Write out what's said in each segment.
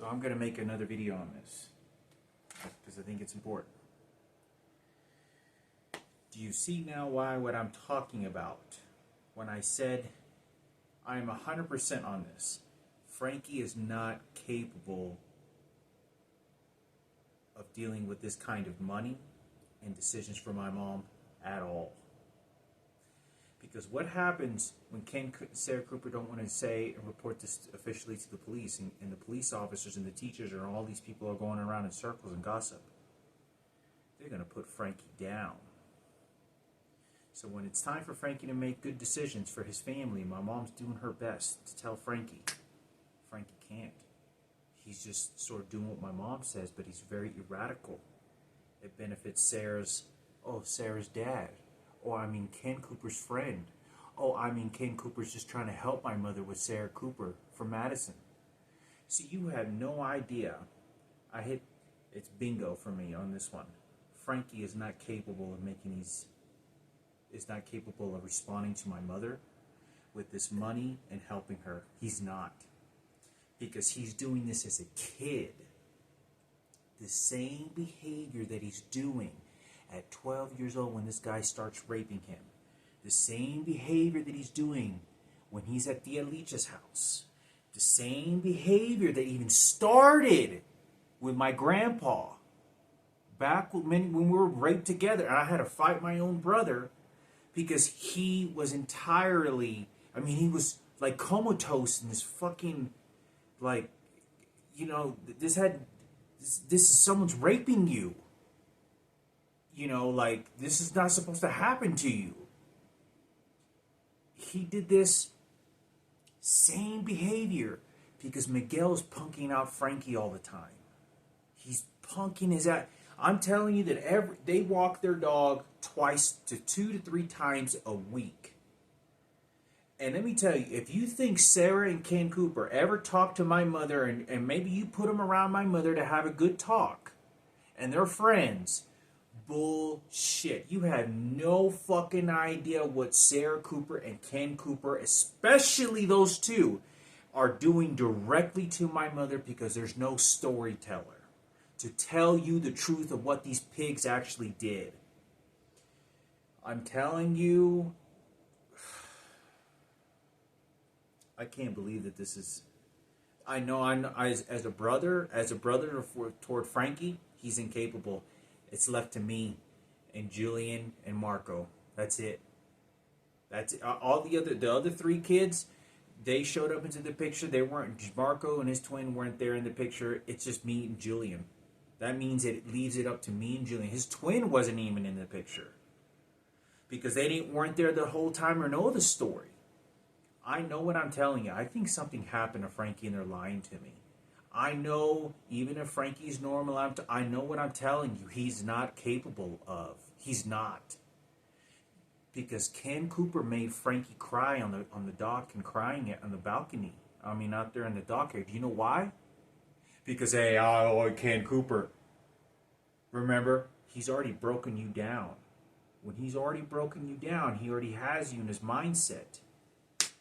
So I'm going to make another video on this because I think it's important. Do you see now why what I'm talking about when I said I'm 100% on this? Frankie is not capable of dealing with this kind of money and decisions for my mom at all. Because what happens when Sarah Cooper don't want to say and report this officially to the police, and the police officers and the teachers and all these people are going around in circles and gossip? They're going to put Frankie down. So when it's time for Frankie to make good decisions for his family, my mom's doing her best to tell Frankie. Frankie can't. He's just sort of doing what my mom says, but he's very erratical. It benefits Sarah's dad. Ken Cooper's friend. Ken Cooper's just trying to help my mother with Sarah Cooper from Madison. See, you have no idea. It's bingo for me on this one. Frankie is not capable of responding to my mother with this money and helping her. He's not. Because he's doing this as a kid. The same behavior that he's doing at 12 years old when this guy starts raping him. The same behavior that he's doing when he's at the Alicha's house. The same behavior that even started with my grandpa. Back when we were raped together. And I had to fight my own brother because he was entirely, he was like comatose in this fucking, this is someone's raping you. This is not supposed to happen to you. He did this same behavior because Miguel's punking out Frankie all the time. He's punking his ass. I'm telling you that they walk their dog 2 to 3 times a week. And let me tell you, if you think Sarah and Ken Cooper ever talk to my mother and maybe you put them around my mother to have a good talk and they're friends, bullshit. You have no fucking idea what Sarah Cooper and Ken Cooper, especially those two, are doing directly to my mother because there's no storyteller to tell you the truth of what these pigs actually did. I'm telling you, I can't believe that this is... I know as a brother toward Frankie, he's incapable. It's left to me and Julian and Marco. That's it. That's it. All the other 3 kids, they showed up into the picture. They weren't. Marco and his twin weren't there in the picture. It's just me and Julian. That means it leaves it up to me and Julian. His twin wasn't even in the picture because they weren't there the whole time or know the story. I know what I'm telling you. I think something happened to Frankie and they're lying to me. I know, even if Frankie's normal, I know what I'm telling you. He's not capable of. He's not. Because Ken Cooper made Frankie cry on the dock and crying on the balcony. Out there in the dock here. Do you know why? Because, Ken Cooper. Remember, he's already broken you down. When he's already broken you down, he already has you in his mindset.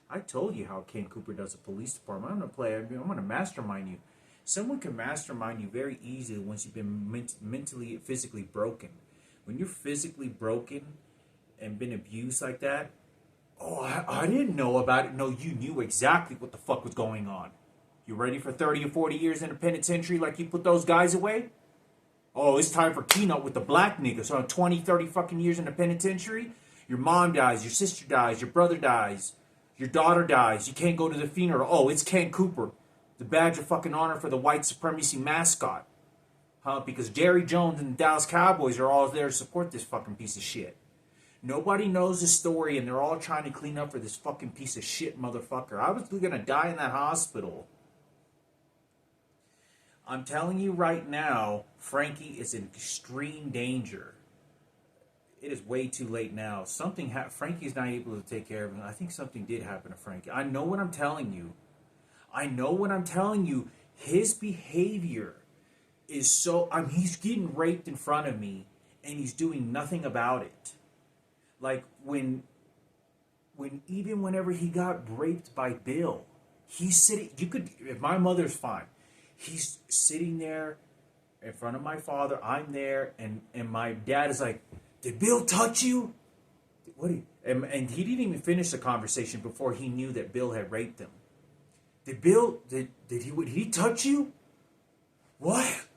I told you how Ken Cooper does the police department. I'm going to mastermind you. Someone can mastermind you very easily once you've been mentally, physically broken. When you're physically broken and been abused like that, I didn't know about it. No, you knew exactly what the fuck was going on. You ready for 30 or 40 years in the penitentiary like you put those guys away? Oh, it's time for keynote with the black niggas. So 20, 30 fucking years in the penitentiary, your mom dies, your sister dies, your brother dies, your daughter dies. You can't go to the funeral. Oh, it's Ken Cooper. The badge of fucking honor for the white supremacy mascot. Because Jerry Jones and the Dallas Cowboys are all there to support this fucking piece of shit. Nobody knows the story and they're all trying to clean up for this fucking piece of shit motherfucker. I was going to die in that hospital. I'm telling you right now, Frankie is in extreme danger. It is way too late now. Frankie's not able to take care of him. I think something did happen to Frankie. I know what I'm telling you. His behavior is so... he's getting raped in front of me, and he's doing nothing about it. Like, whenever he got raped by Bill, he's sitting... if my mother's fine, He's sitting there in front of my father. I'm there, and my dad is like, "Did Bill touch you?" What? And he didn't even finish the conversation before he knew that Bill had raped him. Did he touch you? What?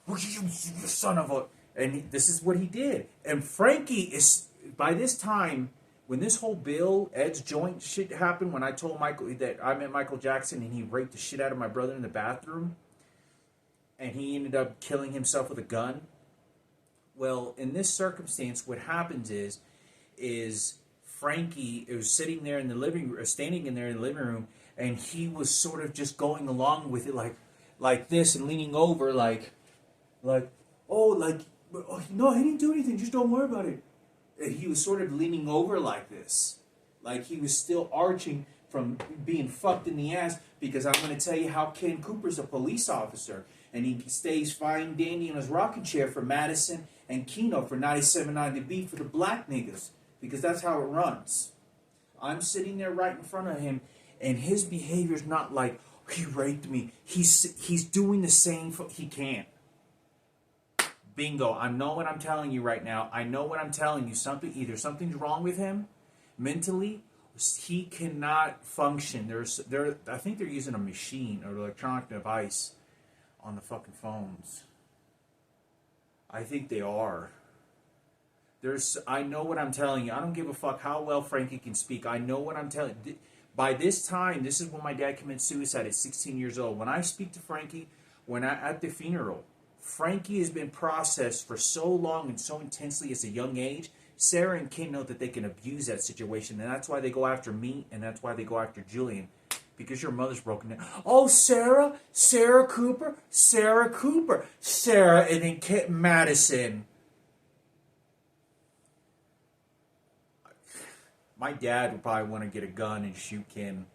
What you son of a? And this is what he did. And Frankie is, by this time, when this whole Bill Ed's joint shit happened, when I told Michael that I met Michael Jackson and he raped the shit out of my brother in the bathroom, and he ended up killing himself with a gun. Well, in this circumstance, what happens is Frankie was sitting there in the living room, standing in there in the living room, and he was sort of just going along with it, like this, and leaning over, oh, no, he didn't do anything. Just don't worry about it. And he was sort of leaning over like this, like he was still arching from being fucked in the ass. Because I'm going to tell you how Ken Cooper's a police officer, and he stays fine dandy in his rocking chair for Madison and Keno for 97.9 The Beat for the black niggas, because that's how it runs. I'm sitting there right in front of him, and his behavior's not like, he raped me. He's doing the same. He can't. Bingo. I know what I'm telling you right now. I know what I'm telling you. Either something's wrong with him mentally. He cannot function. I think they're using a machine or electronic device on the fucking phones. I think they are. I know what I'm telling you. I don't give a fuck how well Frankie can speak. I know what I'm telling you. By this time, this is when my dad committed suicide at 16 years old. When I speak to Frankie, at the funeral, Frankie has been processed for so long and so intensely at a young age. Sarah and Ken know that they can abuse that situation, and that's why they go after me, and that's why they go after Julian, because your mother's broken down. Oh, Sarah Cooper, and then Kit Madison. My dad would probably want to get a gun and shoot Ken.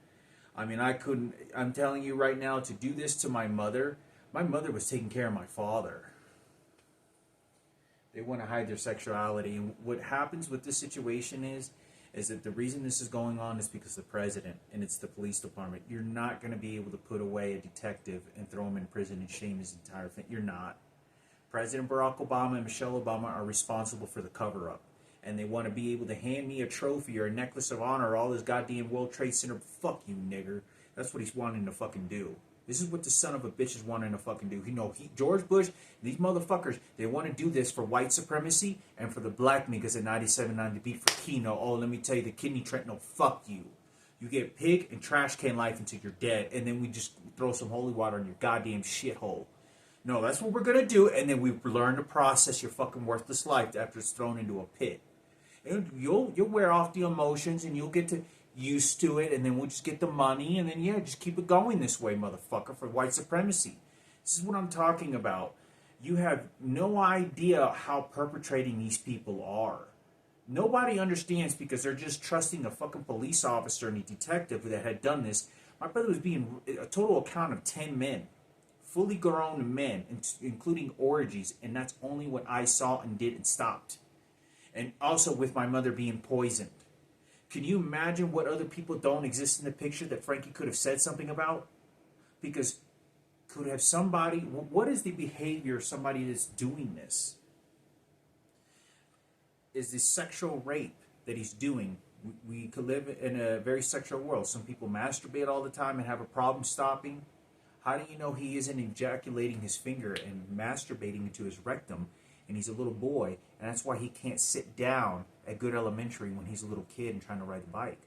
I mean, I couldn't. I'm telling you right now, to do this to my mother was taking care of my father. They want to hide their sexuality. And what happens with this situation is that the reason this is going on is because the president, and it's the police department. You're not going to be able to put away a detective and throw him in prison and shame his entire thing. You're not. President Barack Obama and Michelle Obama are responsible for the cover-up. And they want to be able to hand me a trophy or a necklace of honor or all this goddamn World Trade Center. Fuck you, nigger. That's what he's wanting to fucking do. This is what the son of a bitch is wanting to fucking do. George Bush, these motherfuckers, they want to do this for white supremacy and for the black niggas at 97.9 The Beat for Keno. Oh, let me tell you, the kidney Trent, fuck you. You get pig and trash can life until you're dead, and then we just throw some holy water in your goddamn shithole. No, that's what we're going to do, and then we learn to process your fucking worthless life after it's thrown into a pit. And you'll wear off the emotions, and you'll get used to it, and then we'll just get the money, and then, just keep it going this way, motherfucker, for white supremacy. This is what I'm talking about. You have no idea how perpetrating these people are. Nobody understands because they're just trusting a fucking police officer and a detective that had done this. My brother was being a total account of 10 men. Fully grown men, including orgies, and that's only what I saw and did and stopped. And also with my mother being poisoned. Can you imagine what other people don't exist in the picture that Frankie could have said something about? Because could have somebody, what is the behavior of somebody that's doing this? Is this sexual rape that he's doing? We could live in a very sexual world. Some people masturbate all the time and have a problem stopping. How do you know he isn't ejaculating his finger and masturbating into his rectum? And he's a little boy, and that's why he can't sit down at Good Elementary when he's a little kid and trying to ride the bike.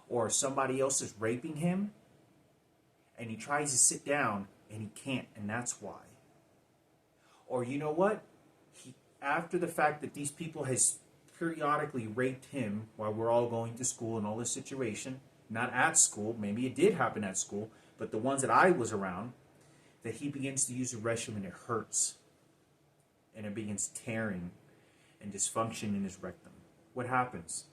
Or somebody else is raping him, and he tries to sit down, and he can't, and that's why. Or you know what? After the fact that these people has periodically raped him while we're all going to school and all this situation, not at school, maybe it did happen at school, but the ones that I was around, that he begins to use the restroom and it hurts. And it begins tearing and dysfunction in his rectum. What happens?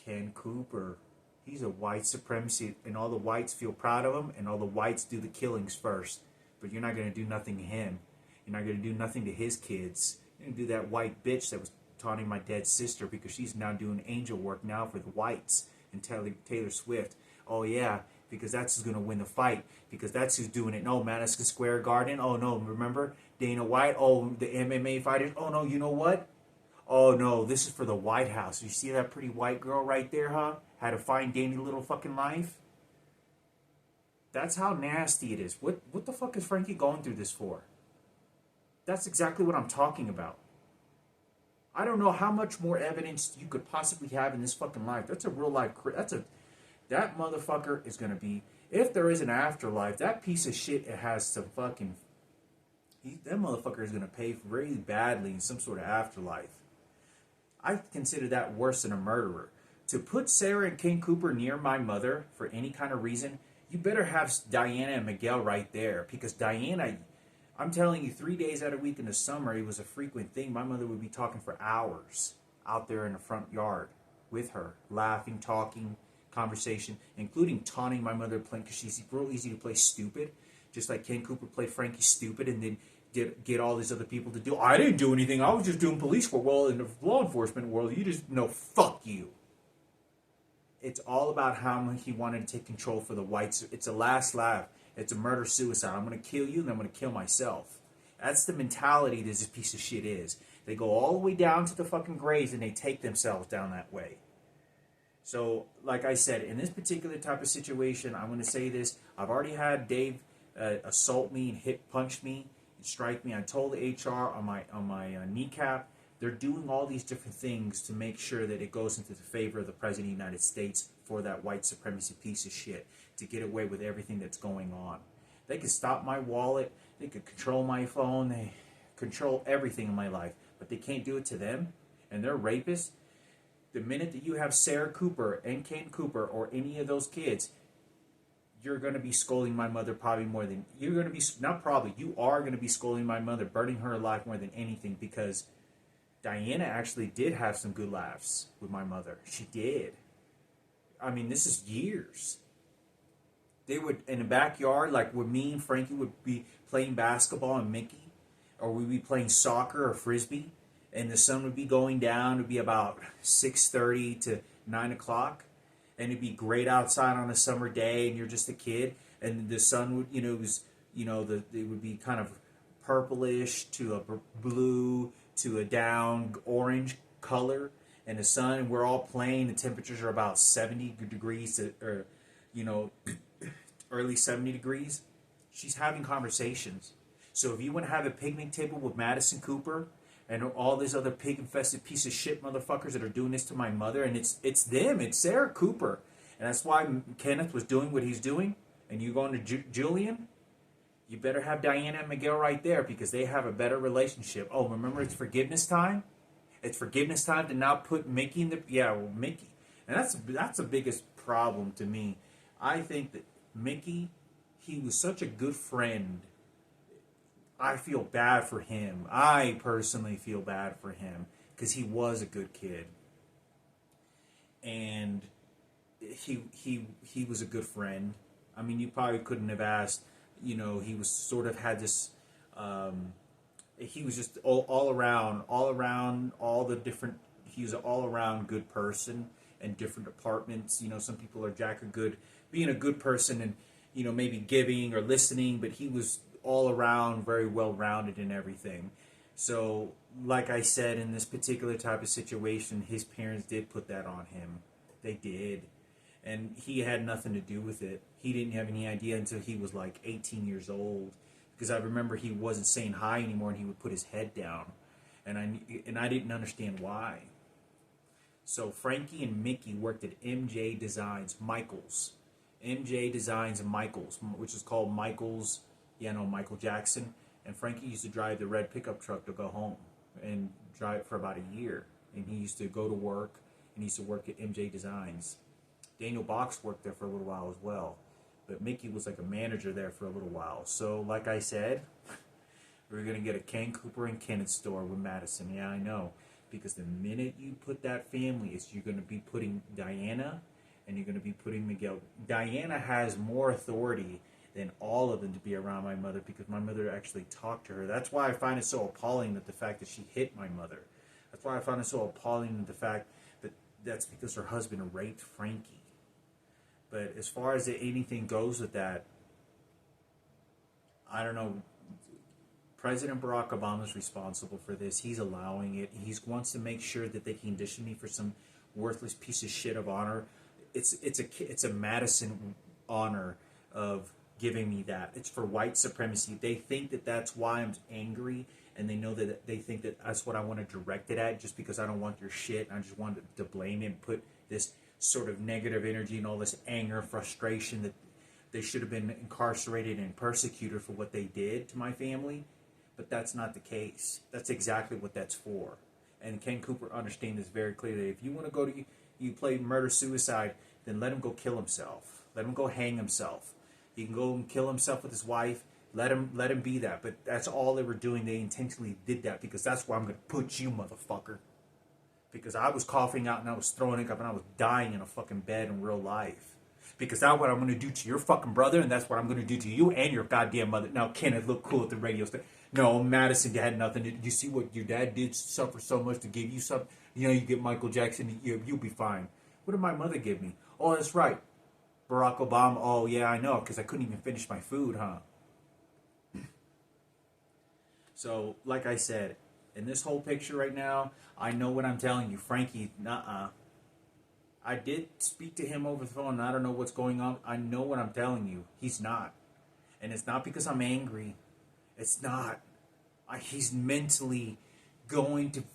Ken Cooper, he's a white supremacy, and all the whites feel proud of him, and all the whites do the killings first. But you're not going to do nothing to him. You're not going to do nothing to his kids. You're going to do that white bitch that was taunting my dad's sister because she's now doing angel work now for the whites and Taylor Swift. Oh yeah, because that's who's going to win the fight, because that's who's doing it. No, Madison Square Garden. Oh, no, remember Dana White? Oh, the MMA fighters. Oh, no, you know what? Oh, no, this is for the White House. You see that pretty white girl right there, huh? Had a fine, dainty little fucking life. That's how nasty it is. What the fuck is Frankie going through this for? That's exactly what I'm talking about. I don't know how much more evidence you could possibly have in this fucking life. That's a real life. That motherfucker is gonna be. If there is an afterlife, that piece of shit it has some fucking. That motherfucker is gonna pay really badly in some sort of afterlife. I consider that worse than a murderer. To put Sarah and Ken Cooper near my mother for any kind of reason, you better have Diana and Miguel right there, because Diana. I'm telling you, 3 days out of the week in the summer, it was a frequent thing. My mother would be talking for hours out there in the front yard with her, laughing, talking, conversation, including taunting my mother playing, because she's real easy to play stupid, just like Ken Cooper played Frankie stupid and then get all these other people to do. I didn't do anything. I was just doing police work. Well, in the law enforcement world, you just know, fuck you. It's all about how he wanted to take control for the whites. It's a last laugh. It's a murder-suicide. I'm going to kill you, and I'm going to kill myself. That's the mentality this piece of shit is. They go all the way down to the fucking graves, and they take themselves down that way. So, like I said, in this particular type of situation, I'm going to say this. I've already had Dave assault me and punch me, and strike me. I told the HR on my kneecap. They're doing all these different things to make sure that it goes into the favor of the President of the United States for that white supremacy piece of shit, to get away with everything that's going on. They could stop my wallet. They could control my phone. They control everything in my life. But they can't do it to them. And they're rapists. The minute that you have Sarah Cooper and Ken Cooper or any of those kids, you're going to be scolding my mother probably more than... You're going to be... Not probably. You are going to be scolding my mother, burning her alive more than anything, because Diana actually did have some good laughs with my mother. She did. I mean, this is years. They would, in the backyard, like where me and Frankie would be playing basketball and Mickey, or we'd be playing soccer or frisbee, and the sun would be going down. It would be about 6:30 to 9 o'clock, and it'd be great outside on a summer day, and you're just a kid, and the sun would, it would be kind of purplish to a blue to a down orange color, and the sun, and we're all playing. The temperatures are about 70 degrees or early 70 degrees. She's having conversations. So if you want to have a picnic table with Madison Cooper and all these other pig-infested piece of shit motherfuckers that are doing this to my mother, and it's them, it's Sarah Cooper, and that's why Kenneth was doing what he's doing, and you going to Julian, you better have Diana and Miguel right there, because they have a better relationship. Oh, remember, it's forgiveness time? It's forgiveness time to now put Mickey in the... Yeah, well, Mickey. And that's the biggest problem to me. I think that Mickey, he was such a good friend. I feel bad for him. I personally feel bad for him, because he was a good kid. And he was a good friend. I mean, you probably couldn't have asked... he was sort of had this, he was just all around, all the different, he was an all around good person in different departments. Some people are being a good person and, maybe giving or listening, but he was all around very well rounded in everything. So, like I said, in this particular type of situation, his parents did put that on him. They did. And he had nothing to do with it. He didn't have any idea until he was like 18 years old. Because I remember he wasn't saying hi anymore, and he would put his head down. And I didn't understand why. So Frankie and Mickey worked at MJ Designs, Michaels. MJ Designs and Michaels, which is called Michaels, Michael Jackson. And Frankie used to drive the red pickup truck to go home and drive it for about a year. And he used to go to work, and he used to work at MJ Designs. Daniel Box worked there for a little while as well. But Mickey was like a manager there for a little while. So, like I said, we're going to get a Ken Cooper and Kenneth store with Madison. Yeah, I know. Because the minute you put that family, you're going to be putting Diana and you're going to be putting Miguel. Diana has more authority than all of them to be around my mother, because my mother actually talked to her. That's why I find it so appalling that the fact that she hit my mother. That's why I find it so appalling that the fact that that's because her husband raped Frankie. But as far as anything goes with that, I don't know. President Barack Obama is responsible for this. He's allowing it. He wants to make sure that they condition me for some worthless piece of shit of honor. It's a Madison honor of giving me that. It's for white supremacy. They think that that's why I'm angry, and they know that they think that that's what I want to direct it at, just because I don't want your shit. I just want to blame it and put this sort of negative energy and all this anger, frustration that they should have been incarcerated and persecuted for what they did to my family. But that's not the case. That's exactly what that's for. And Ken Cooper understands this very clearly. If you want to go to you play murder-suicide, then let him go kill himself. Let him go hang himself. He can go and kill himself with his wife. Let him be that. But that's all they were doing. They intentionally did that because that's where I'm going to put you, motherfucker. Because I was coughing out and I was throwing up and I was dying in a fucking bed in real life. Because that's what I'm going to do to your fucking brother, and that's what I'm going to do to you and your goddamn mother. Now, Kenneth looked cool at the radio station. No, Madison had nothing. Did you see what your dad did suffer so much to give you something? You know, you get Michael Jackson, you'll be fine. What did my mother give me? Oh, that's right. Barack Obama. Oh, yeah, I know, because I couldn't even finish my food, huh? So, like I said, in this whole picture right now, I know what I'm telling you. Frankie, nuh-uh. I did speak to him over the phone, and I don't know what's going on. I know what I'm telling you. He's not. And it's not because I'm angry. It's not. He's mentally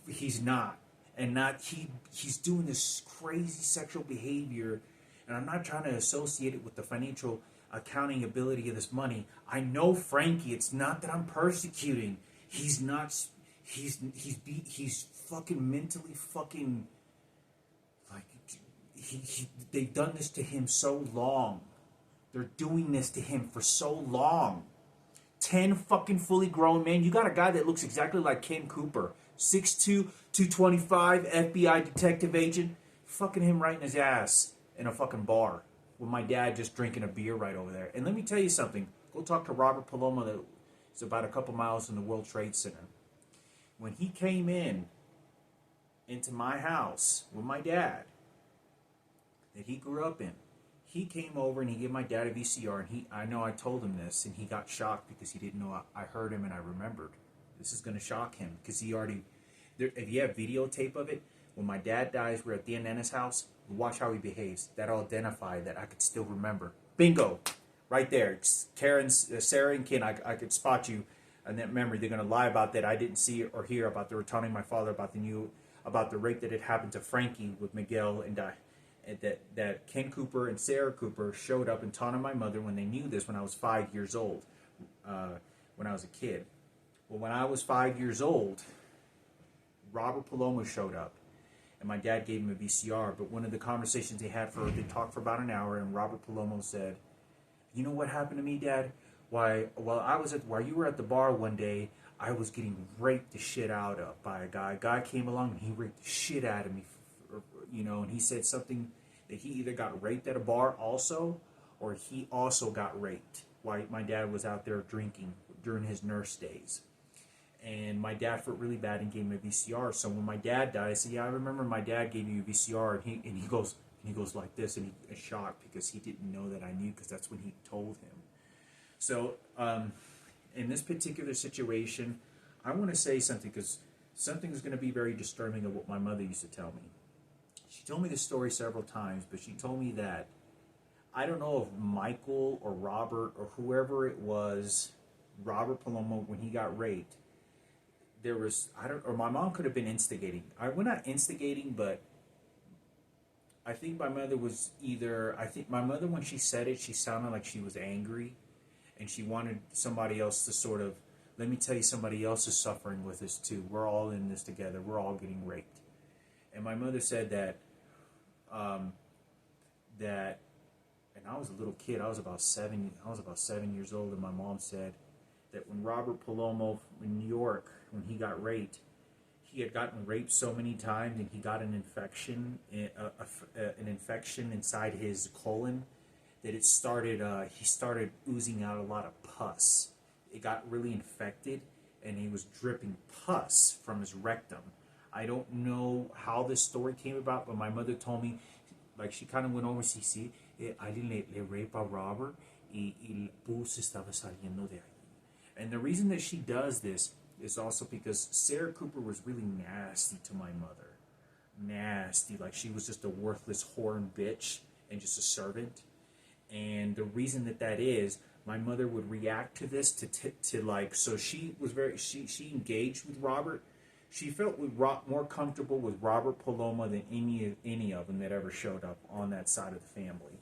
he's not. And he's doing this crazy sexual behavior, and I'm not trying to associate it with the financial accounting ability of this money. I know Frankie. It's not that I'm persecuting. He's not. He's fucking mentally fucking like they've done this to him so long. They're doing this to him for so long. 10 fucking fully grown men. You got a guy that looks exactly like Ken Cooper. 6'2", 225, FBI detective agent. Fucking him right in his ass in a fucking bar with my dad just drinking a beer right over there. And let me tell you something. Go talk to Robert Palomo that is about a couple miles from the World Trade Center. When he came into my house with my dad that he grew up in, he came over and he gave my dad a VCR, and I know I told him this, and he got shocked because he didn't know I heard him and I remembered. This is going to shock him because he already, if you have videotape of it, when my dad dies, we're at the Nana's house, watch how he behaves. That'll identify that I could still remember. Bingo! Right there. Karen, Sarah, and Ken, I could spot you in that memory. They're going to lie about that. I didn't see or hear about. They were telling my father about the rape that had happened to Frankie with Miguel and that Ken Cooper and Sarah Cooper showed up and taunted my mother when they knew this when I was 5 years old, when I was a kid. Well, when I was 5 years old, Robert Palomo showed up, and my dad gave him a VCR. But one of the conversations they talked for about an hour, and Robert Palomo said, "You know what happened to me, Dad? While you were at the bar one day, I was getting raped the shit out of by a guy. A guy came along and he raped the shit out of me, and he said something that he either got raped at a bar also, or he also got raped while my dad was out there drinking during his nurse days. And my dad felt really bad and gave him a VCR. So when my dad died, I said, "Yeah, I remember my dad gave you a VCR," and he goes like this, and he was shocked because he didn't know that I knew, because that's when he told him. So in this particular situation, I want to say something, because something is going to be very disturbing of what my mother used to tell me. She told me this story several times, but she told me that, I don't know if Michael or Robert or whoever it was, Robert Palomo, when he got raped, or my mom could have been instigating. We're not instigating, but I think my mother was my mother, when she said it, she sounded like she was angry, and she wanted somebody else to sort of, let me tell you, somebody else is suffering with this too. We're all in this together. We're all getting raped. And my mother said that, and I was a little kid. I was about 7 years old, and my mom said that when Robert Palomo in New York, when he got raped, he had gotten raped so many times, and he got an infection inside his colon, that he started oozing out a lot of pus. It got really infected, and he was dripping pus from his rectum. I don't know how this story came about, but my mother told me, like, she kind of went over, see, alguien le rape a Robert y Boo se estaba saliendo de ahí. And the reason that she does this is also because Sarah Cooper was really nasty to my mother. Nasty. Like she was just a worthless whore and bitch and just a servant. And the reason that is, my mother would react to this to like, so she was she engaged with Robert. She felt more comfortable with Robert Paloma than any of them that ever showed up on that side of the family.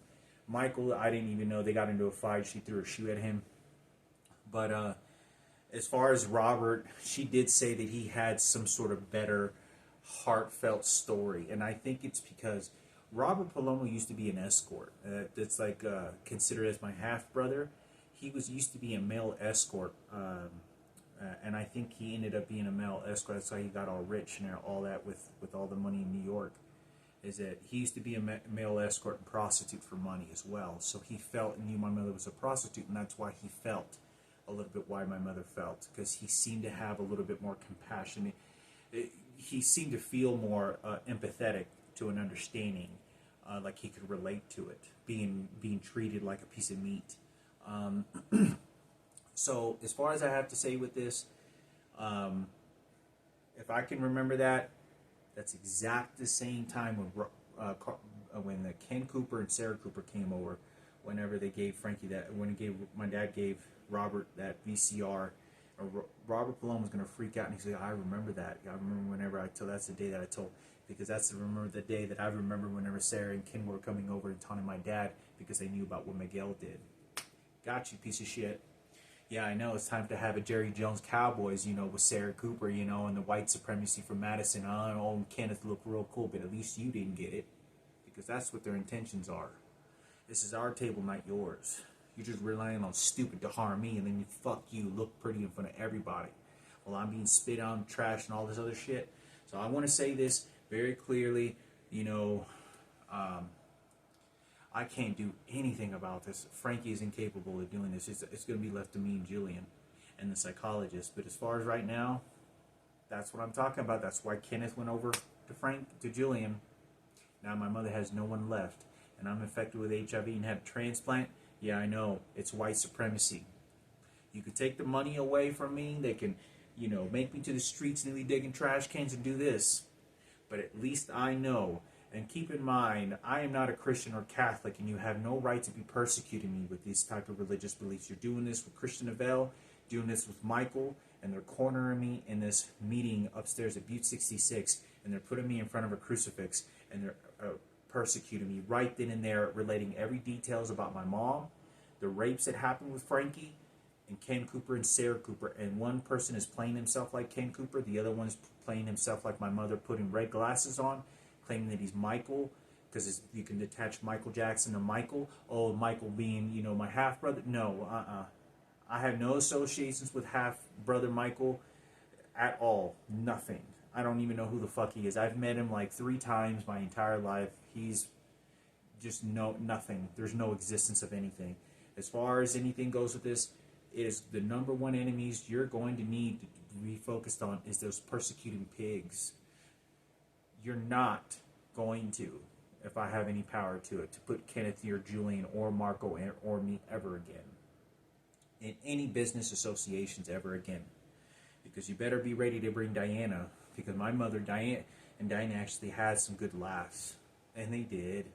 Michael, I didn't even know they got into a fight. She threw a shoe at him. But as far as Robert, she did say that he had some sort of better heartfelt story. And I think it's because Robert Paloma used to be an escort. That's like considered as my half-brother. He used to be a male escort. And I think he ended up being a male escort. That's why he got all rich and all that with all the money in New York. Is that he used to be a male escort and prostitute for money as well. So he felt and knew my mother was a prostitute, and that's why he felt a little bit why my mother felt, because he seemed to have a little bit more compassion. He seemed to feel more empathetic to an understanding, like he could relate to it, being treated like a piece of meat. So as far as I have to say with this, if I can remember that's exact the same time when Ken Cooper and Sarah Cooper came over. Whenever they gave Frankie my dad gave Robert that VCR, Robert Paloma was gonna freak out, and he's like, "I remember that. I remember whenever I told. That's the day that I told, because remember the day that I remember whenever Sarah and Ken were coming over and taunting my dad because they knew about what Miguel did. Got you, piece of shit." Yeah, I know, it's time to have a Jerry Jones Cowboys, with Sarah Cooper, and the white supremacy from Madison. Oh, Kenneth looked real cool, but at least you didn't get it, because that's what their intentions are. This is our table, not yours. You're just relying on stupid to harm me, and then you look pretty in front of everybody. Well, I'm being spit on, trash, and all this other shit. So I want to say this very clearly, I can't do anything about this. Frankie is incapable of doing this. It's going to be left to me and Julian and the psychologist. But as far as right now, that's what I'm talking about. That's why Kenneth went over to Julian. Now my mother has no one left, and I'm infected with HIV and had a transplant. Yeah, I know. It's white supremacy. You could take the money away from me. They can, make me to the streets, nearly digging trash cans and do this. But at least I know. And keep in mind, I am not a Christian or Catholic, and you have no right to be persecuting me with these type of religious beliefs. You're doing this with Christian Avell, doing this with Michael, and they're cornering me in this meeting upstairs at Butte 66, and they're putting me in front of a crucifix, and they're persecuting me right then and there, relating every details about my mom, the rapes that happened with Frankie, and Ken Cooper and Sarah Cooper. And one person is playing himself like Ken Cooper, the other one's playing himself like my mother, putting red glasses on, claiming that he's Michael, because you can attach Michael Jackson to Michael. Oh, Michael being, my half-brother. No, I have no associations with half-brother Michael at all. Nothing. I don't even know who the fuck he is. I've met him like 3 times my entire life. He's just nothing. There's no existence of anything. As far as anything goes with this, it is the number one enemies you're going to need to be focused on is those persecuting pigs. You're not going to, if I have any power to it, to put Kenneth or Julian or Marco or me ever again in any business associations ever again. Because you better be ready to bring Diana, because my mother, Diana actually had some good laughs. And they did.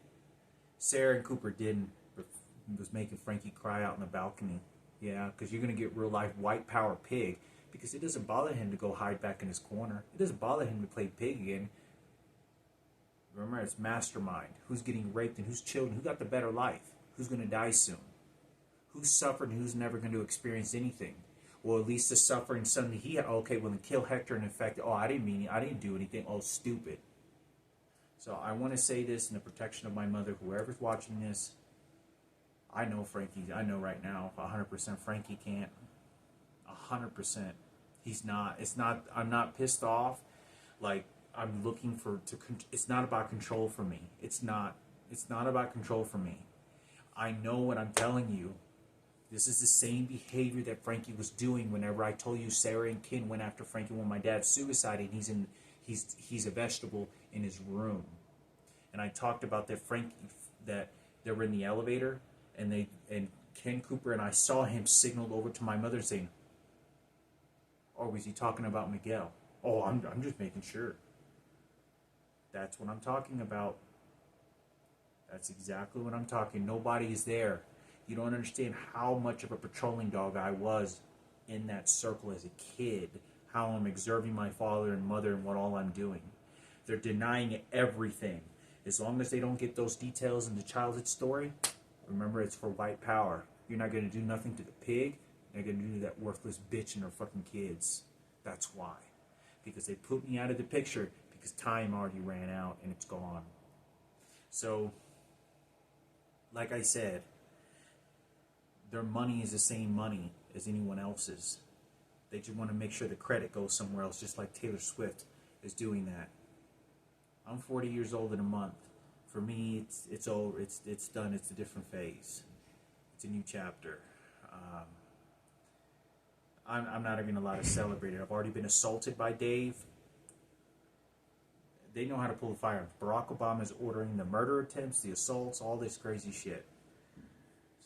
Sarah and Cooper didn't, but was making Frankie cry out on the balcony. Yeah, because you're going to get real life white power pig, because it doesn't bother him to go hide back in his corner. It doesn't bother him to play pig again. Remember, it's mastermind. Who's getting raped and who's children? Who got the better life? Who's going to die soon? Who's suffered and who's never going to experience anything? Well, at least the suffering suddenly he had. Okay, well, then kill Hector and infect. Oh, I didn't do anything. Oh, stupid. So I want to say this in the protection of my mother. Whoever's watching this, I know Frankie. I know right now, 100% Frankie can't. 100%. He's not. It's not. I'm not pissed off. Like, I'm looking it's not about control for me. It's not about control for me. I know what I'm telling you. This is the same behavior that Frankie was doing whenever I told you Sarah and Ken went after Frankie when my dad suicided. He's a vegetable in his room. And I talked about that They were in the elevator, and Ken Cooper and I saw him signal over to my mother saying, "Or was he talking about Miguel?" "Oh, I'm just making sure." That's what I'm talking about. That's exactly what I'm talking. Nobody is there. You don't understand how much of a patrolling dog I was in that circle as a kid. How I'm observing my father and mother and what all I'm doing. They're denying everything. As long as they don't get those details in the childhood story, remember it's for white power. You're not going to do nothing to the pig. You're going to do that worthless bitch and her fucking kids. That's why. Because they put me out of the picture because time already ran out and it's gone. So, like I said, their money is the same money as anyone else's. They just want to make sure the credit goes somewhere else, just like Taylor Swift is doing that. I'm 40 years old in a month. For me, it's over. It's done. It's a different phase. It's a new chapter. I'm not even allowed to celebrate it. I've already been assaulted by Dave. They know how to pull the fire. Barack Obama is ordering the murder attempts, the assaults, all this crazy shit.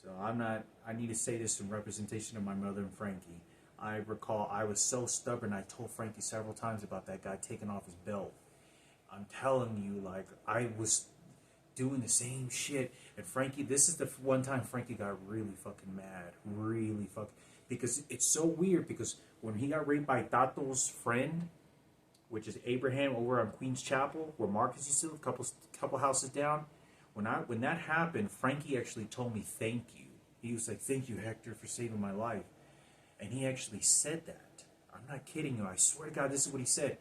So I need to say this in representation of my mother and Frankie. I recall I was so stubborn, I told Frankie several times about that guy taking off his belt. I'm telling you, like, I was doing the same shit. And Frankie, this is the one time Frankie got really fucking mad. Really fucking. Because it's so weird, because when he got raped by Tato's friend, which is Abraham over on Queen's Chapel, where Marcus used to live, couple houses down, when that happened, Frankie actually told me thank you. He was like, "Thank you, Hector, for saving my life." And he actually said that. I'm not kidding you. I swear to God, this is what he said.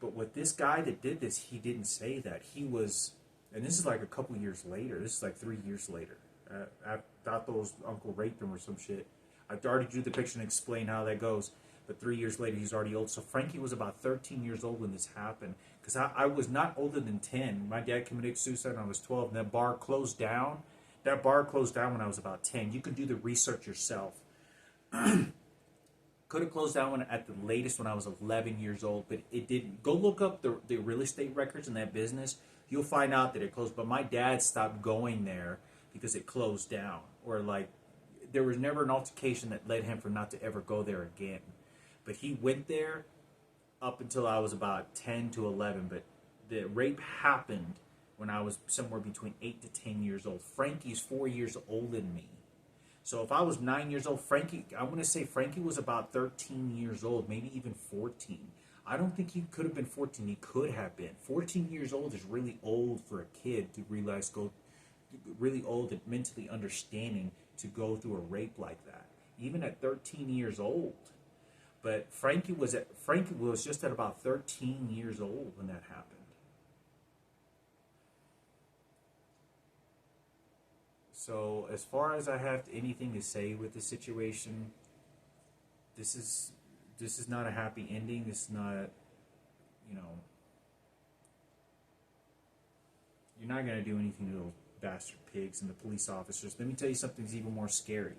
But with this guy that did this, he didn't say that. He was, and this is like a couple years later. This is like 3 years later. Tato's uncle raped him or some shit. I've already drew the picture and explained how that goes. But 3 years later, he's already old. So Frankie was about 13 years old when this happened. Because I was not older than 10. My dad committed suicide when I was 12. And that bar closed down. That bar closed down when I was about 10. You can do the research yourself. Could have closed down at the latest when I was 11 years old. But it didn't. Go look up the real estate records in that business. You'll find out that it closed. But my dad stopped going there because it closed down. Or like, there was never an altercation that led him for not to ever go there again. But he went there up until I was about 10 to 11. But the rape happened when I was somewhere between 8 to 10 years old. Frankie's 4 years older than me. So if I was 9 years old, I want to say Frankie was about 13 years old, maybe even 14. I don't think he could have been 14. He could have been. 14 years old is really old for a kid to realize, really old and mentally understanding to go through a rape like that. Even at 13 years old. But Frankie was just at about 13 years old when that happened. So as far as I have anything to say with the situation, this is not a happy ending. This is not, you're not going to do anything to those bastard pigs and the police officers. Let me tell you something that's even more scary.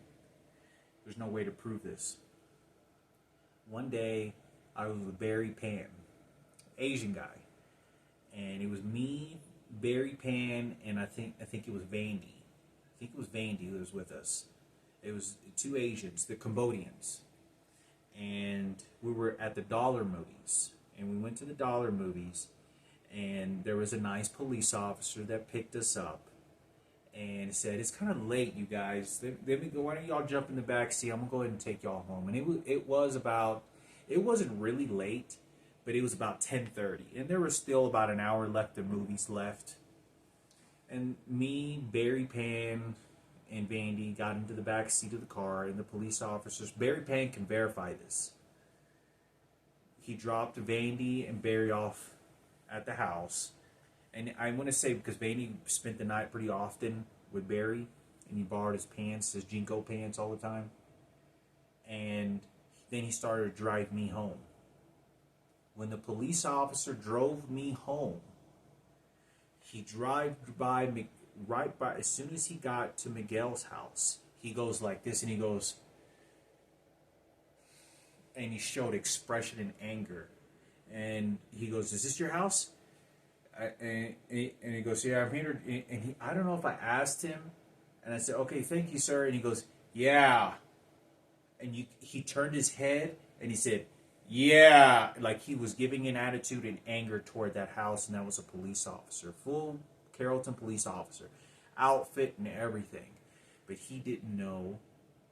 There's no way to prove this. One day, I was with Barry Pan, Asian guy, and it was me, Barry Pan, and I think it was Vandy. I think it was Vandy who was with us. It was two Asians, the Cambodians, and we were at the Dollar Movies, and we went to the Dollar Movies, and there was a nice police officer that picked us up, and said, "It's kind of late, you guys. Let me go. Why don't y'all jump in the back seat? I'm gonna go ahead and take y'all home." And it wasn't really late, but it was about 10:30, and there was still about an hour left of movies left. And me, Barry Pan, and Vandy got into the back seat of the car, and the police officers. Barry Pan can verify this. He dropped Vandy and Barry off at the house. And I want to say, because Vandy spent the night pretty often with Barry, and he borrowed his pants, his Jinko pants all the time. And then he started to drive me home. When the police officer drove me home, he drove by right by, as soon as he got to Miguel's house, he goes like this, and he goes, and he showed expression and anger. And he goes, "Is this your house?" And he goes, yeah, I'm here. And I don't know if I asked him, and I said, okay, thank you, sir. And he goes, yeah. And he turned his head and he said, yeah, like he was giving an attitude and anger toward that house, and that was a police officer, full Carrollton police officer, outfit and everything. But he didn't know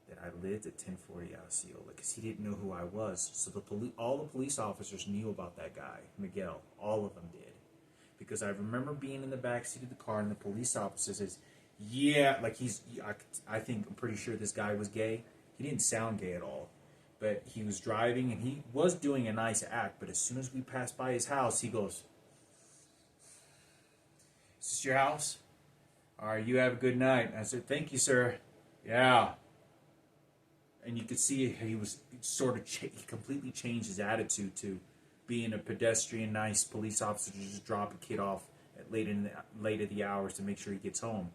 that I lived at 1040 Osceola because he didn't know who I was. So all the police officers knew about that guy, Miguel. All of them did. Because I remember being in the back seat of the car and the police officer says, yeah, like I'm pretty sure this guy was gay. He didn't sound gay at all. But he was driving and he was doing a nice act. But as soon as we passed by his house, he goes, is this your house? All right, you have a good night. And I said, thank you, sir. Yeah. And you could see he was he completely changed his attitude to being a pedestrian, nice police officer to just drop a kid off at late in the hours to make sure he gets home.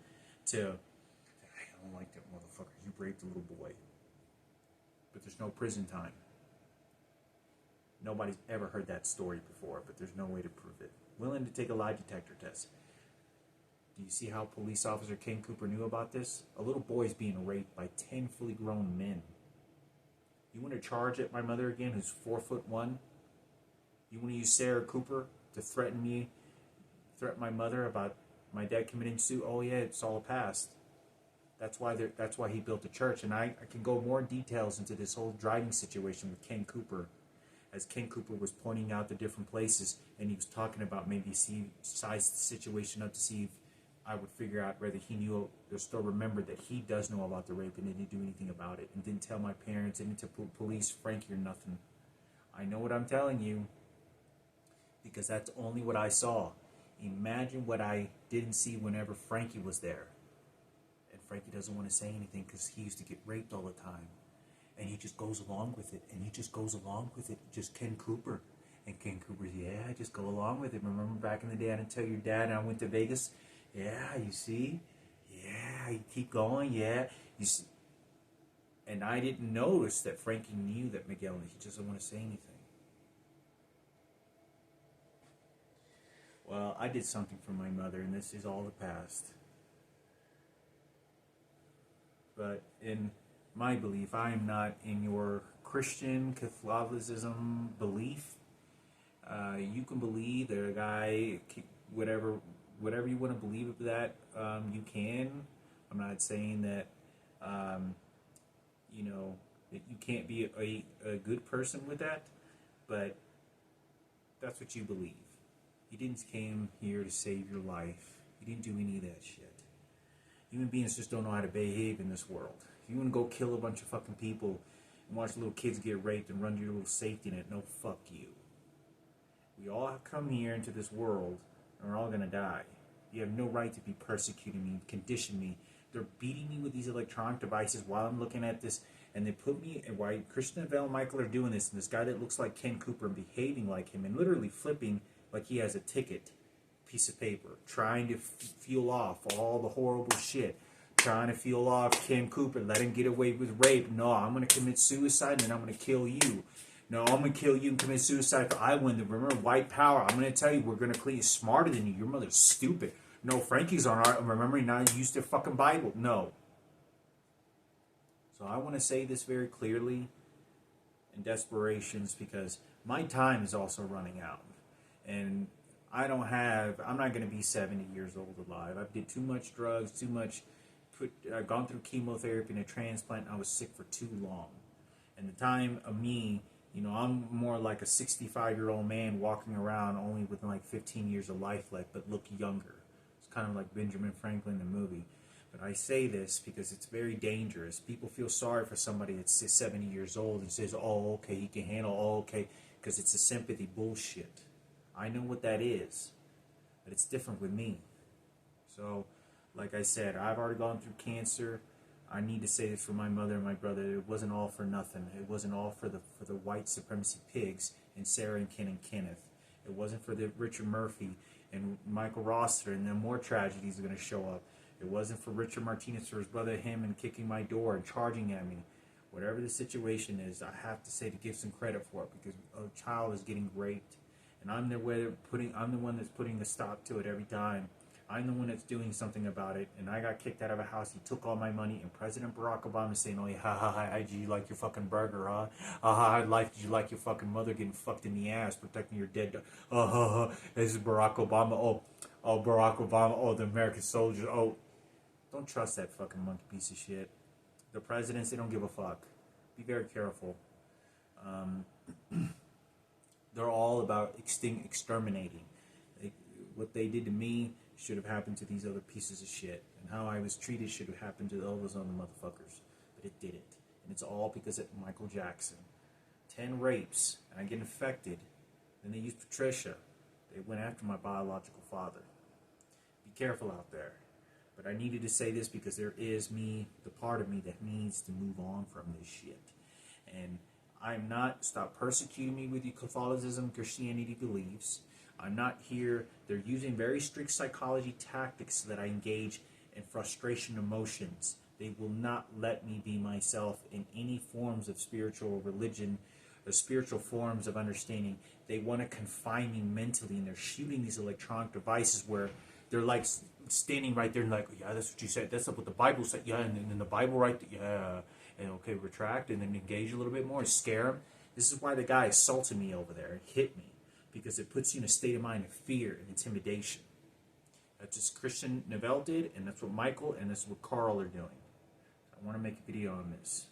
To, I don't like that motherfucker. You raped a little boy. But there's no prison time. Nobody's ever heard that story before, but there's no way to prove it. Willing to take a lie detector test. Do you see how police officer Ken Cooper knew about this? A little boy is being raped by 10 fully grown men. You want to charge at my mother again, who's 4'1"? You want to use Sarah Cooper to threaten my mother about my dad committing suicide? Oh yeah, it's all past. That's why he built a church, and I can go more details into this whole driving situation with Ken Cooper, as Ken Cooper was pointing out the different places, and he was talking about maybe size the situation up to see if I would figure out whether he knew or still remembered that he does know about the rape and didn't do anything about it, and didn't tell my parents, didn't tell police, Frankie, or nothing. I know what I'm telling you, because that's only what I saw. Imagine what I didn't see whenever Frankie was there. And Frankie doesn't want to say anything because he used to get raped all the time. And he just goes along with it. And he just goes along with it. Just Ken Cooper. And Ken Cooper's, yeah, just go along with it. Remember back in the day, I didn't tell your dad I went to Vegas? Yeah, you see? Yeah, you keep going, yeah. You see? And I didn't notice that Frankie knew that Miguel, he just didn't want to say anything. Well, I did something for my mother, and this is all the past. But in my belief, I am not in your Christian Catholicism belief. You can believe that a guy, whatever you want to believe of that, you can. I'm not saying that, that you can't be a good person with that, but that's what you believe. He didn't came here to save your life. He didn't do any of that shit. Human beings just don't know how to behave in this world. If you want to go kill a bunch of fucking people and watch little kids get raped and run to your little safety net, no, fuck you. We all have come here into this world and we're all going to die. You have no right to be persecuting me, condition me. They're beating me with these electronic devices while I'm looking at this, and they put me, and why Christian and Val Michael are doing this, and this guy that looks like Ken Cooper and behaving like him and literally flipping like he has a ticket piece of paper, trying to feel off all the horrible shit, trying to feel off Ken Cooper, let him get away with rape. No, I'm going to commit suicide and then I'm going to kill you. No, I'm going to kill you and commit suicide if I win. Remember, white power. I'm going to tell you, we're going to clean you smarter than you. Your mother's stupid. No, Frankie's on our, remember, now you used their fucking Bible. No. So I want to say this very clearly in desperations because my time is also running out. And I'm not going to be 70 years old alive. I've did too much drugs, I've gone through chemotherapy and a transplant, and I was sick for too long. And the time of me, I'm more like a 65-year-old man walking around only with like 15 years of life left, but look younger. It's kind of like Benjamin Franklin, the movie. But I say this because it's very dangerous. People feel sorry for somebody that's 70 years old and says, oh, okay, he can handle, oh, okay, because it's a sympathy bullshit. I know what that is, but it's different with me. So, like I said, I've already gone through cancer. I need to say this for my mother and my brother. It wasn't all for nothing. It wasn't all for the white supremacy pigs and Sarah and Ken and Kenneth. It wasn't for the Richard Murphy and Michael Rosser, and then more tragedies are going to show up. It wasn't for Richard Martinez or his brother, him, and kicking my door and charging at me. Whatever the situation is, I have to say to give some credit for it because a child is getting raped. and I'm the one that's putting a stop to it every time. I'm the one that's doing something about it, and I got kicked out of a house. He took all my money, and President Barack Obama is saying, "Oh yeah, ha ha ha, did you like your fucking burger, huh? Ha ha, did you like your fucking mother getting fucked in the ass, protecting your dead? Ha ha ha, this is Barack Obama. Oh, Barack Obama. Oh, the American soldiers. Oh, don't trust that fucking monkey piece of shit. The presidents, they don't give a fuck. Be very careful. They're all about exterminating. What they did to me should have happened to these other pieces of shit. And how I was treated should have happened to all those other motherfuckers. But it didn't. And it's all because of Michael Jackson. 10 rapes, and I get infected. Then they used Patricia. They went after my biological father. Be careful out there. But I needed to say this because there is me, the part of me that needs to move on from this shit. And I'm not, stop persecuting me with your Catholicism, Christianity beliefs. I'm not here. They're using very strict psychology tactics so that I engage in frustration emotions. They will not let me be myself in any forms of spiritual religion or spiritual forms of understanding. They want to confine me mentally, and they're shooting these electronic devices where they're like standing right there and like, yeah, that's what you said. That's what the Bible said. Yeah, and then the Bible right there. Yeah. And okay, retract and then engage a little bit more and scare them. This is why the guy assaulted me over there and hit me. Because it puts you in a state of mind of fear and intimidation. That's what Christian Novell did, and that's what Michael and that's what Carl are doing. I want to make a video on this.